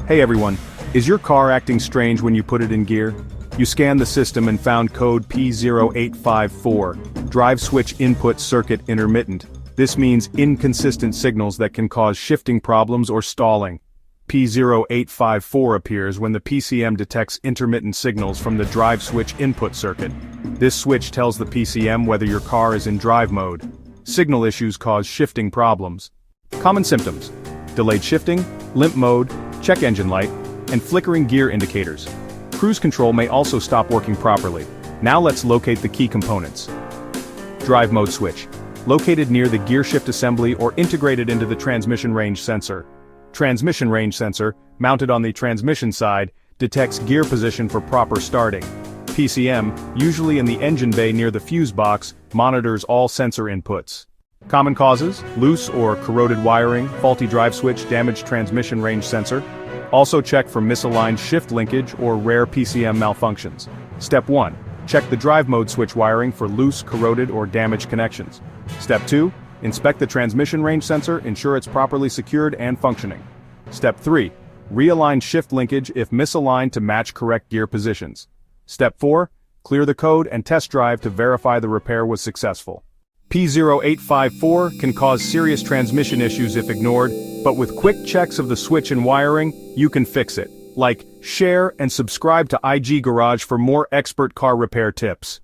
Hey everyone, is your car acting strange when you put it in gear? You scanned the system and found code P0854, drive switch input circuit intermittent. This means inconsistent signals that can cause shifting problems or stalling. P0854 appears when the PCM detects intermittent signals from the drive switch input circuit. This switch tells the PCM whether your car is in drive mode. Signal issues cause shifting problems. Common symptoms: delayed shifting, limp mode, check engine light, and flickering gear indicators. Cruise control may also stop working properly. Now let's locate the key components. Drive mode switch, located near the gear shift assembly or integrated into the transmission range sensor. Transmission range sensor, mounted on the transmission side, detects gear position for proper starting. PCM, usually in the engine bay near the fuse box, monitors all sensor inputs. Common causes: loose or corroded wiring, faulty drive switch, damaged transmission range sensor. Also check for misaligned shift linkage or rare PCM malfunctions. Step 1. Check the drive mode switch wiring for loose, corroded, or damaged connections. Step 2. Inspect the transmission range sensor, ensure it's properly secured and functioning. Step 3. Realign shift linkage if misaligned to match correct gear positions. Step 4. Clear the code and test drive to verify the repair was successful. P0854 can cause serious transmission issues if ignored, but with quick checks of the switch and wiring, you can fix it. Like, share, and subscribe to IG Garage for more expert car repair tips.